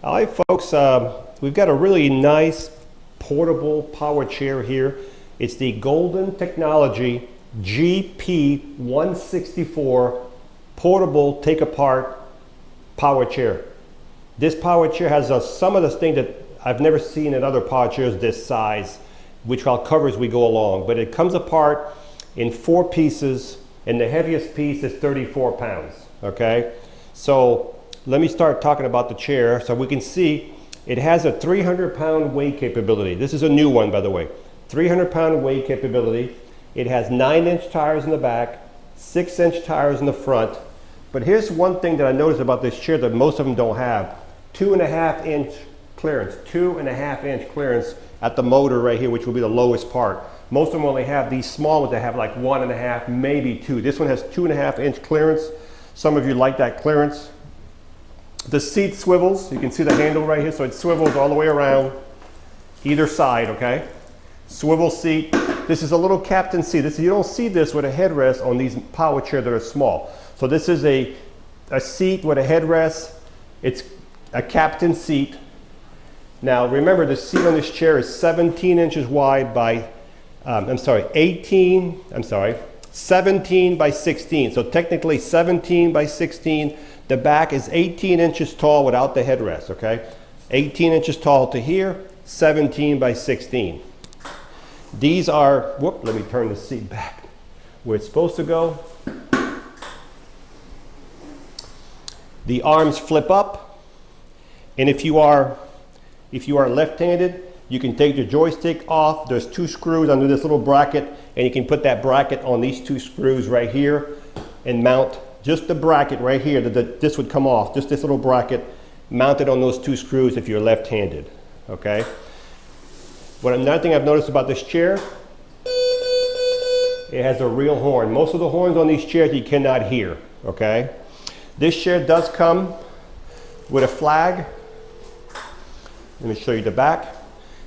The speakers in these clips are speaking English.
All right, folks, we've got a really nice portable power chair here. It's the Golden Technology GP164 portable take-apart power chair. This power chair has some of the things that I've never seen in other power chairs this size, which I'll cover as we go along. But it comes apart in 4 pieces, and the heaviest piece is 34 pounds, okay? So let me start talking about the chair so we can see it has a 300-pound weight capability. This is a new one, by the way. 300-pound weight capability. It has 9-inch tires in the back, 6-inch tires in the front. But here's one thing that I noticed about this chair that most of them don't have. 2.5-inch clearance, 2.5-inch clearance at the motor right here, which will be the lowest part. Most of them only have these small ones that have like 1.5, maybe 2. This one has 2.5-inch clearance. Some of you like that clearance. The seat swivels. You can see the handle right here, so it swivels all the way around either side, okay? Swivel seat. This is a little captain seat. You don't see this with a headrest on these power chairs that are small. So this is a seat with a headrest. It's a captain seat. Now remember, the seat on this chair is 17 inches wide by, 17 by 16. So technically 17 by 16. The back is 18 inches tall without the headrest, okay? 18 inches tall to here, 17 by 16. These are, let me turn the seat back where it's supposed to go. The arms flip up, and if you are left-handed, you can take the joystick off. There's 2 screws under this little bracket, and you can put that bracket on these 2 screws right here and mount just the bracket right here. This would come off, just this little bracket mounted on those 2 screws if you're left-handed, okay? But another thing I've noticed about this chair, it has a real horn. Most of the horns on these chairs you cannot hear, okay? This chair does come with a flag. Let me show you the back.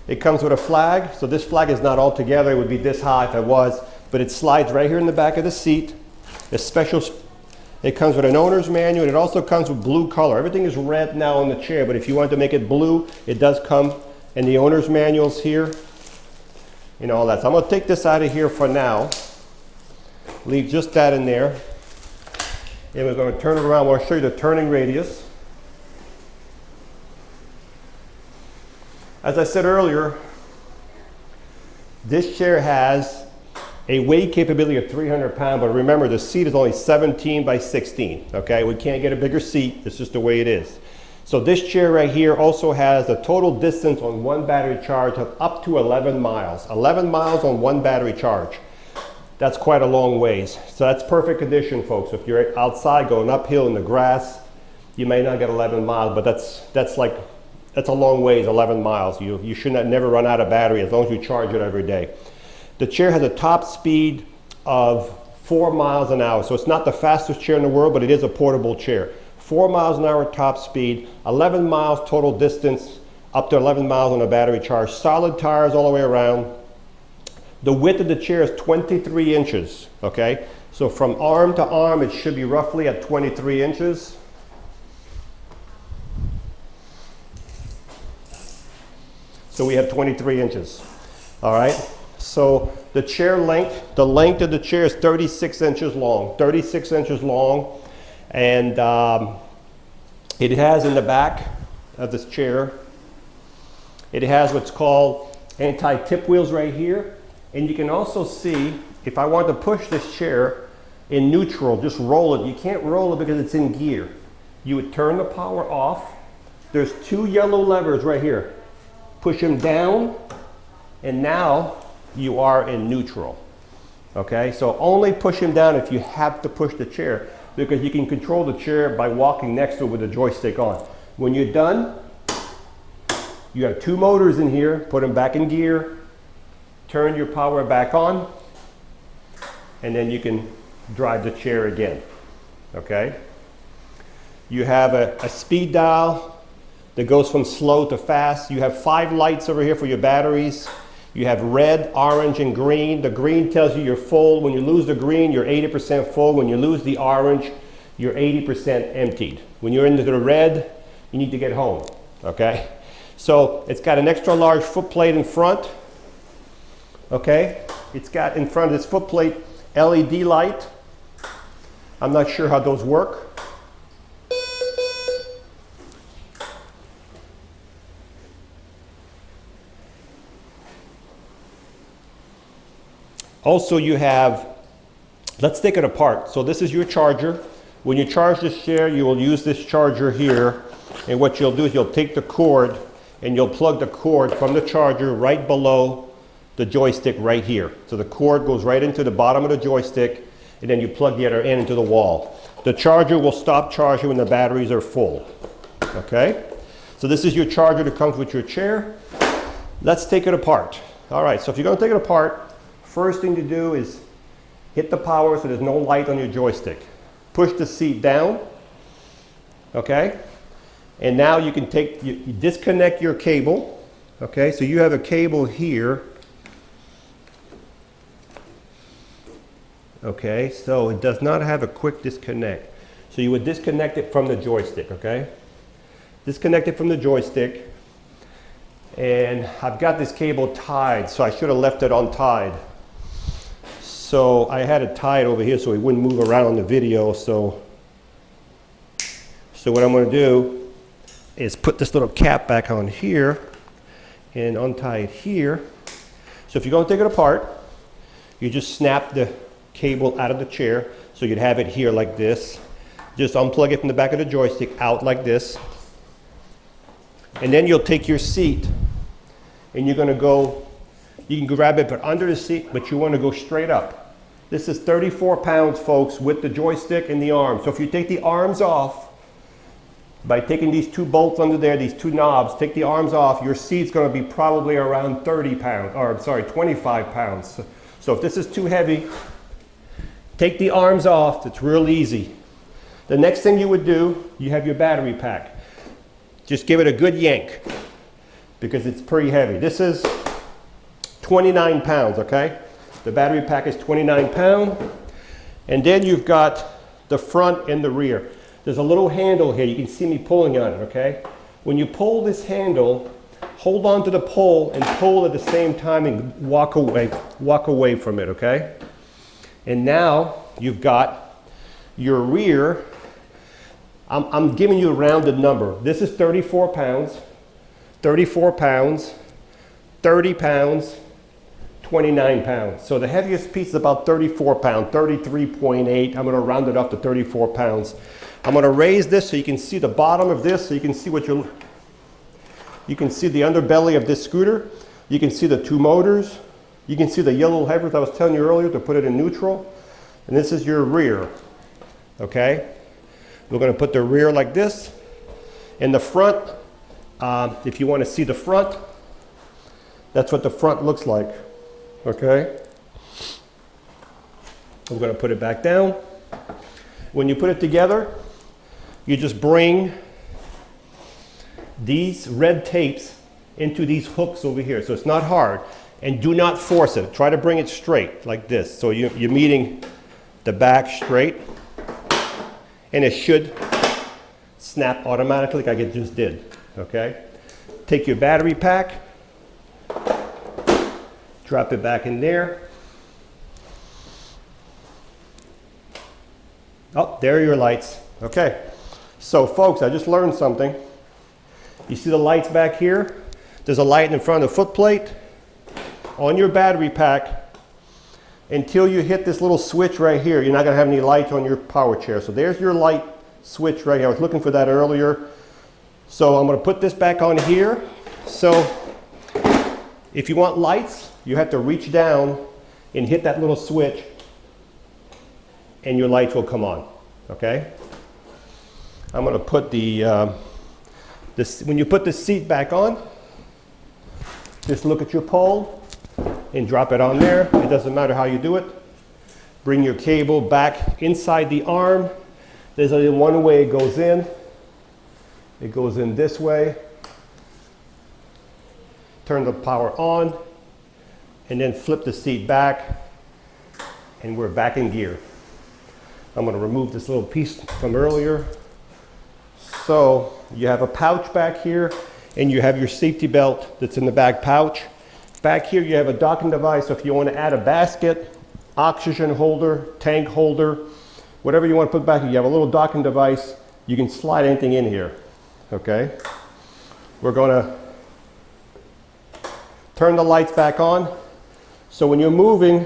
It comes with a flag, so this flag is not all together. It would be this high if it was, but it slides right here in the back of the seat. It comes with an owner's manual, and it also comes with blue color. Everything is red now on the chair, but if you want to make it blue, it does come in the owner's manuals here and all that. So I'm going to take this out of here for now. Leave just that in there. And we're going to turn it around. I'll show you the turning radius. As I said earlier, this chair has a weight capability of 300 pounds, but remember the seat is only 17 by 16, okay? We can't get a bigger seat, it's just the way it is. So this chair right here also has a total distance on one battery charge of up to 11 miles. 11 miles on one battery charge. That's quite a long ways. So that's perfect condition, folks. If you're outside going uphill in the grass, you may not get 11 miles, but that's a long ways, 11 miles. You should never run out of battery as long as you charge it every day. The chair has a top speed of 4 miles an hour. So it's not the fastest chair in the world, but it is a portable chair. 4 miles an hour top speed, 11 miles total distance, up to 11 miles on a battery charge. Solid tires all the way around. The width of the chair is 23 inches, okay? So from arm to arm, it should be roughly at 23 inches. So we have 23 inches, all right? So the chair length, the length of the chair is 36 inches long, 36 inches long. And it has in the back of this chair, it has what's called anti-tip wheels right here. And you can also see, if I want to push this chair in neutral, just roll it. You can't roll it because it's in gear. You would turn the power off. There's 2 yellow levers right here. Push them down, and now you are in neutral. Okay, so only push him down if you have to push the chair, because you can control the chair by walking next to it with the joystick on. When you're done, you have 2 motors in here. Put them back in gear, turn your power back on, and then you can drive the chair again. Okay, you have a speed dial that goes from slow to fast. You have 5 lights over here for your batteries. You have red, orange, and green. The green tells you you're full. When you lose the green, you're 80% full. When you lose the orange, you're 80% emptied. When you're into the red, you need to get home. okay? So it's got an extra large footplate in front, okay? It's got in front of this footplate LED light. I'm not sure how those work. Also you have, let's take it apart. So this is your charger. When you charge this chair, you will use this charger here. And what you'll do is you'll take the cord and you'll plug the cord from the charger right below the joystick right here. So the cord goes right into the bottom of the joystick, and then you plug the other end into the wall. The charger will stop charging when the batteries are full, okay? So this is your charger that comes with your chair. Let's take it apart. All right, so if you're gonna take it apart, first thing to do is hit the power so there's no light on your joystick. Push the seat down, okay? And now you can you disconnect your cable, okay? So you have a cable here. Okay, so it does not have a quick disconnect. So you would disconnect it from the joystick, okay? Disconnect it from the joystick. And I've got this cable tied, so I should have left it untied. So I had it tied over here so it wouldn't move around in the video. So what I'm gonna do is put this little cap back on here and untie it here. So if you're gonna take it apart, you just snap the cable out of the chair, so you'd have it here like this. Just unplug it from the back of the joystick out like this. And then you'll take your seat and you're gonna go, you can grab it but under the seat, but you wanna go straight up. This is 34 pounds, folks, with the joystick and the arms. So if you take the arms off, by taking these two bolts under there, these two knobs, take the arms off, your seat's gonna be probably around 30 pounds, or I'm sorry, 25 pounds. So if this is too heavy, take the arms off. It's real easy. The next thing you would do, you have your battery pack. Just give it a good yank because it's pretty heavy. This is 29 pounds, okay? The battery pack is 29 pounds. And then you've got the front and the rear. There's a little handle here. You can see me pulling on it, okay? When you pull this handle, hold on to the pole and pull at the same time and walk away from it, okay? And now you've got your rear. I'm giving you a rounded number. This is 34 pounds, 34 pounds, 30 pounds, 29 pounds. So the heaviest piece is about 34 pounds, 33.8. I'm gonna round it up to 34 pounds. I'm gonna raise this so you can see the bottom of this, so you can see you can see the underbelly of this scooter. You can see the two motors. You can see the yellow headers I was telling you earlier to put it in neutral. And this is your rear, okay? We're gonna put the rear like this. In the front, if you wanna see the front, that's what the front looks like, okay? I'm gonna put it back down. When you put it together, you just bring these red tapes into these hooks over here. So it's not hard. And do not force it. Try to bring it straight like this. So you're meeting the back straight. And it should snap automatically like it just did, okay? Take your battery pack, drop it back in there. Oh, there are your lights. Okay, so folks, I just learned something. You see the lights back here? There's a light in front of the footplate. On your battery pack, until you hit this little switch right here, you're not gonna have any light on your power chair. So there's your light switch right here. I was looking for that earlier. So I'm gonna put this back on here. So if you want lights, you have to reach down and hit that little switch and your lights will come on, okay? I'm gonna put when you put the seat back on, just look at your pole and drop it on there. It doesn't matter how you do it. Bring your cable back inside the arm. There's only one way it goes in. It goes in this way. Turn the power on and then flip the seat back and we're back in gear. I'm going to remove this little piece from earlier. So you have a pouch back here. and you have your safety belt that's in the back pouch. Back here you have a docking device, so if you want to add a basket, oxygen holder, tank holder, whatever you want to put back here, you have a little docking device. You can slide anything in here, okay? We're going to turn the lights back on. So when you're moving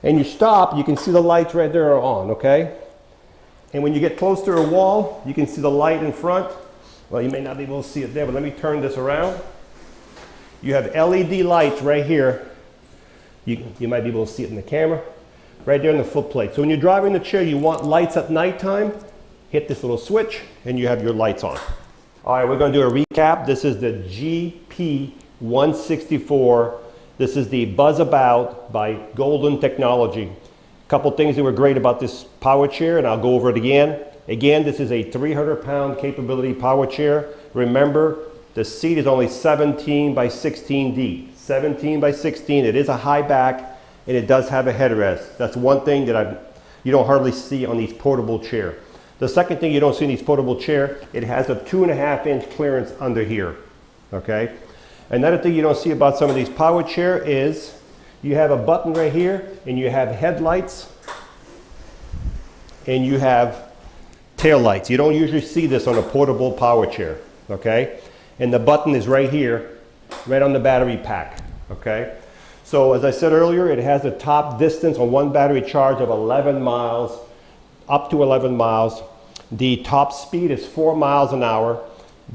and you stop, you can see the lights right there are on, okay? And when you get close to a wall, you can see the light in front. Well, you may not be able to see it there, but let me turn this around. You have LED lights right here. You might be able to see it in the camera. Right there in the footplate. So when you're driving the chair, you want lights at nighttime, hit this little switch and you have your lights on. All right, we're going to do a recap. This is the GP164. This is the BuzzAbout by Golden Technology. A couple things that were great about this power chair, and I'll go over it again. Again, this is a 300-pound capability power chair. Remember, the seat is only 17 by 16D. 17 by 16, it is a high back, and it does have a headrest. That's one thing that you don't hardly see on these portable chair. The second thing you don't see in these portable chair, it has a 2.5-inch clearance under here, okay? Another thing you don't see about some of these power chair is you have a button right here, and you have headlights, and you have tail lights. You don't usually see this on a portable power chair, okay? And the button is right here, right on the battery pack, okay? So as I said earlier, it has a top distance on one battery charge of 11 miles, up to 11 miles. The top speed is 4 miles an hour.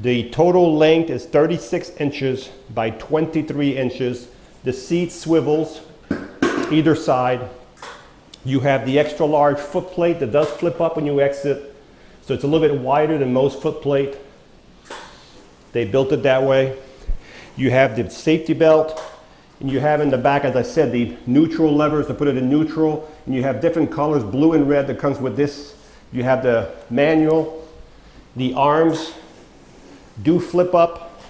The total length is 36 inches by 23 inches. The seat swivels either side. You have the extra large footplate that does flip up when you exit. So it's a little bit wider than most footplate. They built it that way. You have the safety belt, and you have in the back, as I said, the neutral levers to put it in neutral, and you have different colors, blue and red, that comes with this. You have the manual. The arms do flip up.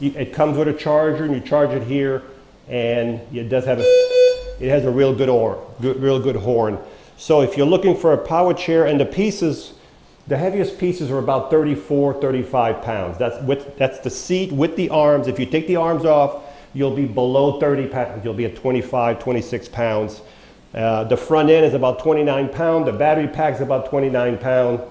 It comes with a charger, and you charge it here, and it does have it has a real good horn. So if you're looking for a power chair, and the pieces, the heaviest pieces are about 34, 35 pounds. That's the seat with the arms. If you take the arms off, you'll be below 30 pounds. You'll be at 25, 26 pounds. The front end is about 29 pounds. The battery pack is about 29 pounds.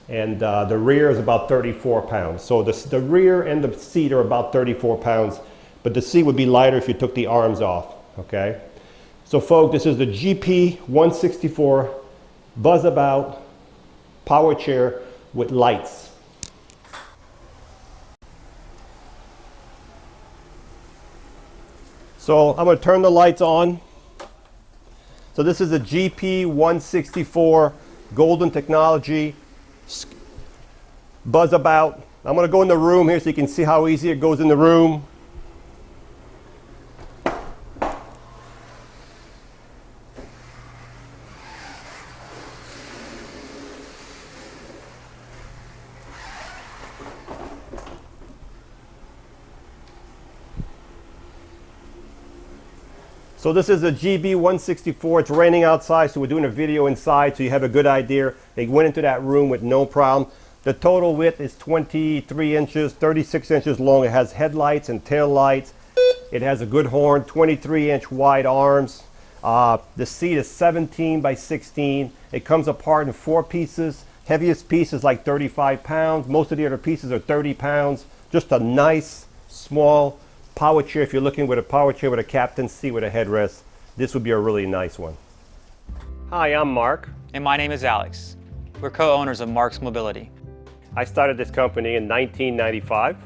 And the rear is about 34 pounds. So the rear and the seat are about 34 pounds. But the seat would be lighter if you took the arms off, okay? So folks, this is the GP164 BuzzAbout power chair with lights. So I'm going to turn the lights on. So this is a GP164 Golden Technology BuzzAbout. I'm going to go in the room here so you can see how easy it goes in the room. So this is a GB164. It's raining outside, so we're doing a video inside so you have a good idea. They went into that room with no problem. The total width is 23 inches, 36 inches long. It has headlights and tail lights. It has a good horn, 23-inch wide arms. The seat is 17 by 16. It comes apart in 4 pieces. Heaviest piece is like 35 pounds. Most of the other pieces are 30 pounds. Just a nice, small power chair. If you're looking with a power chair with a captain's seat with a headrest, this would be a really nice one. Hi, I'm Mark. And my name is Alex. We're co-owners of Marc's Mobility. I started this company in 1995.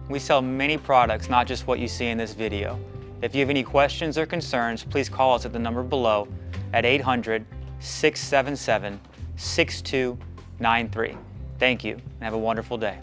We sell many products, not just what you see in this video. If you have any questions or concerns, please call us at the number below at 800-677-6293. Thank you, and have a wonderful day.